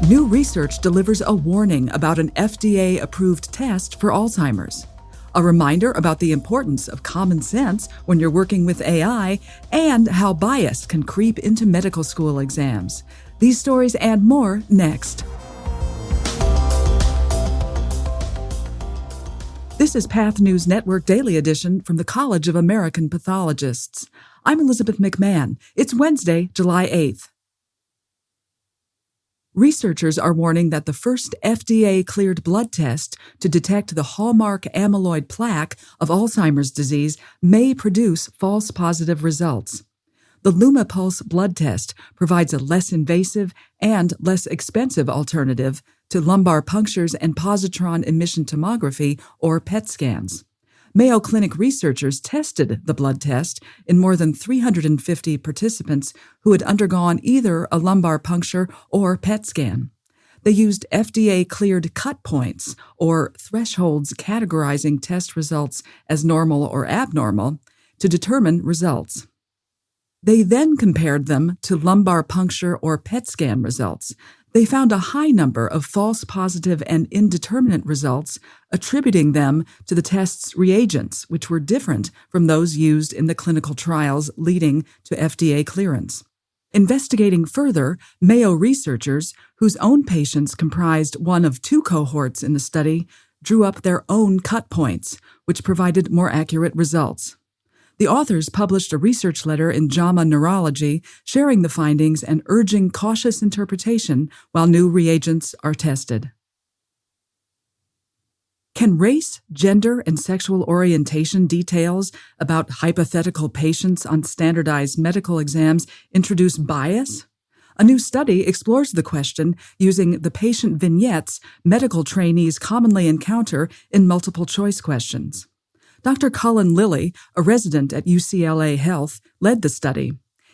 New research delivers a warning about an FDA-approved test for Alzheimer's, a reminder about the importance of common sense when you're working with AI, and how bias can creep into medical school exams. These stories and more next. This is Path News Network Daily Edition from the College of American Pathologists. I'm Elizabeth McMahon. It's Wednesday, July 8th. Researchers are warning that the first FDA-cleared blood test to detect the hallmark amyloid plaque of Alzheimer's disease may produce false positive results. The LumaPulse blood test provides a less invasive and less expensive alternative to lumbar punctures and positron emission tomography, or PET scans. Mayo Clinic researchers tested the blood test in more than 350 participants who had undergone either a lumbar puncture or PET scan. They used FDA-cleared cut points, or thresholds categorizing test results as normal or abnormal, to determine results. They then compared them to lumbar puncture or PET scan results. They found a high number of false positive and indeterminate results, attributing them to the test's reagents, which were different from those used in the clinical trials leading to FDA clearance. Investigating further, Mayo researchers, whose own patients comprised one of two cohorts in the study, drew up their own cut points, which provided more accurate results. The authors published a research letter in JAMA Neurology sharing the findings and urging cautious interpretation while new reagents are tested. Can race, gender, and sexual orientation details about hypothetical patients on standardized medical exams introduce bias? A new study explores the question using the patient vignettes medical trainees commonly encounter in multiple choice questions. Dr. Colin Lilly, a resident at UCLA Health, led the study.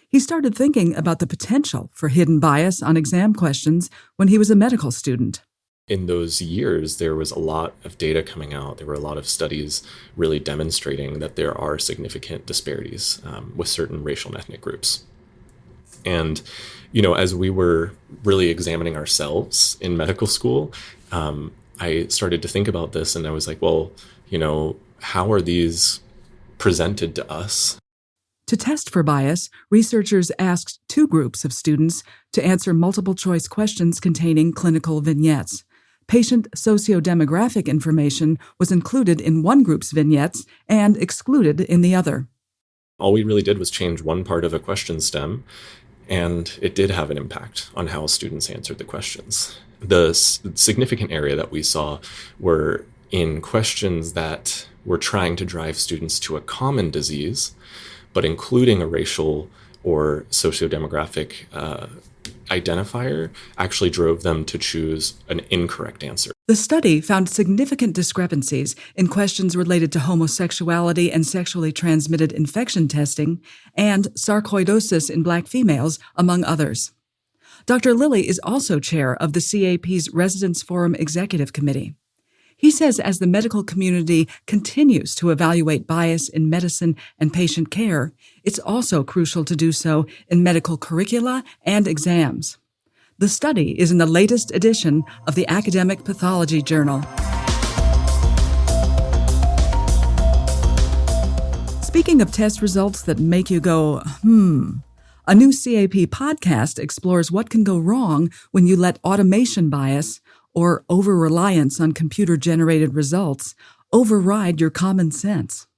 He started thinking about the potential for hidden bias on exam questions when he was a medical student. In those years, there was a lot of data coming out. There were a lot of studies really demonstrating that there are significant disparities with certain racial and ethnic groups. And, as we were really examining ourselves in medical school, I started to think about this, and I was like, well, how are these presented to us? To test for bias, researchers asked two groups of students to answer multiple-choice questions containing clinical vignettes. Patient sociodemographic information was included in one group's vignettes and excluded in the other. All we really did was change one part of a question stem, and it did have an impact on how students answered the questions. The significant area that we saw were in questions that were trying to drive students to a common disease, but including a racial or sociodemographic identifier actually drove them to choose an incorrect answer. The study found significant discrepancies in questions related to homosexuality and sexually transmitted infection testing and sarcoidosis in Black females, among others. Dr. Lilly is also chair of the CAP's Residence Forum Executive Committee. He says as the medical community continues to evaluate bias in medicine and patient care, it's also crucial to do so in medical curricula and exams. The study is in the latest edition of the Academic Pathology Journal. Speaking of test results that make you go, a new CAP podcast explores what can go wrong when you let automation bias, or over-reliance on computer-generated results, override your common sense.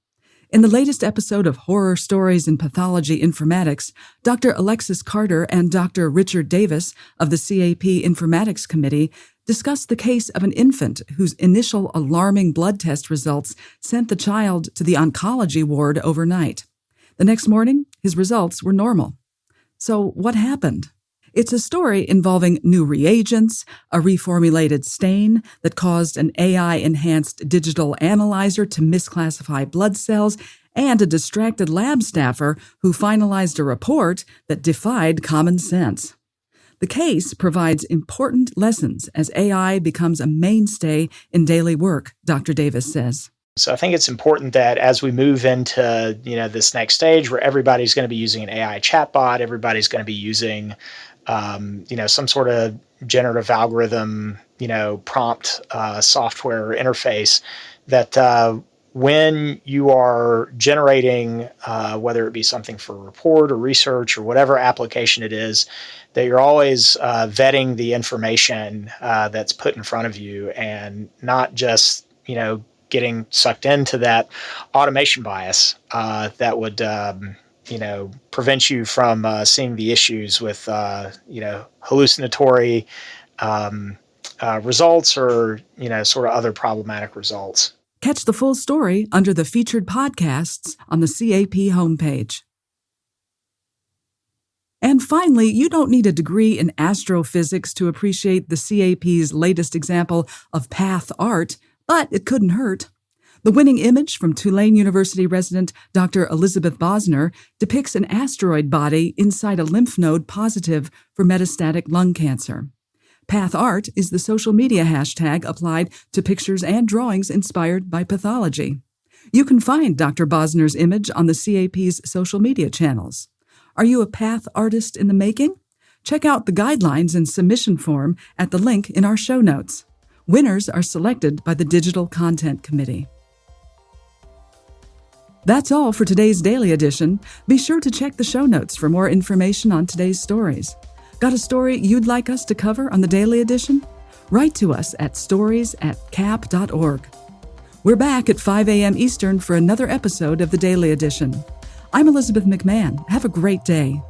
In the latest episode of Horror Stories in Pathology Informatics, Dr. Alexis Carter and Dr. Richard Davis of the CAP Informatics Committee discussed the case of an infant whose initial alarming blood test results sent the child to the oncology ward overnight. The next morning, his results were normal. So what happened? It's a story involving new reagents, a reformulated stain that caused an AI-enhanced digital analyzer to misclassify blood cells, and a distracted lab staffer who finalized a report that defied common sense. The case provides important lessons as AI becomes a mainstay in daily work, Dr. Davis says. So I think it's important that as we move into, this next stage where everybody's going to be using an AI chatbot, everybody's going to be using, some sort of generative algorithm, prompt software interface that when you are generating, whether it be something for a report or research or whatever application it is, that you're always vetting the information that's put in front of you and not just, getting sucked into that automation bias that would, prevent you from seeing the issues with, hallucinatory results or, sort of other problematic results. Catch the full story under the featured podcasts on the CAP homepage. And finally, you don't need a degree in astrophysics to appreciate the CAP's latest example of path art, but it couldn't hurt. The winning image from Tulane University resident Dr. Elizabeth Bosner depicts an asteroid body inside a lymph node positive for metastatic lung cancer. Path art is the social media hashtag applied to pictures and drawings inspired by pathology. You can find Dr. Bosner's image on the CAP's social media channels. Are you a path artist in the making? Check out the guidelines and submission form at the link in our show notes. Winners are selected by the Digital Content Committee. That's all for today's Daily Edition. Be sure to check the show notes for more information on today's stories. Got a story you'd like us to cover on the Daily Edition? Write to us at stories@cap.org. We're back at 5 a.m. Eastern for another episode of the Daily Edition. I'm Elizabeth McMahon. Have a great day.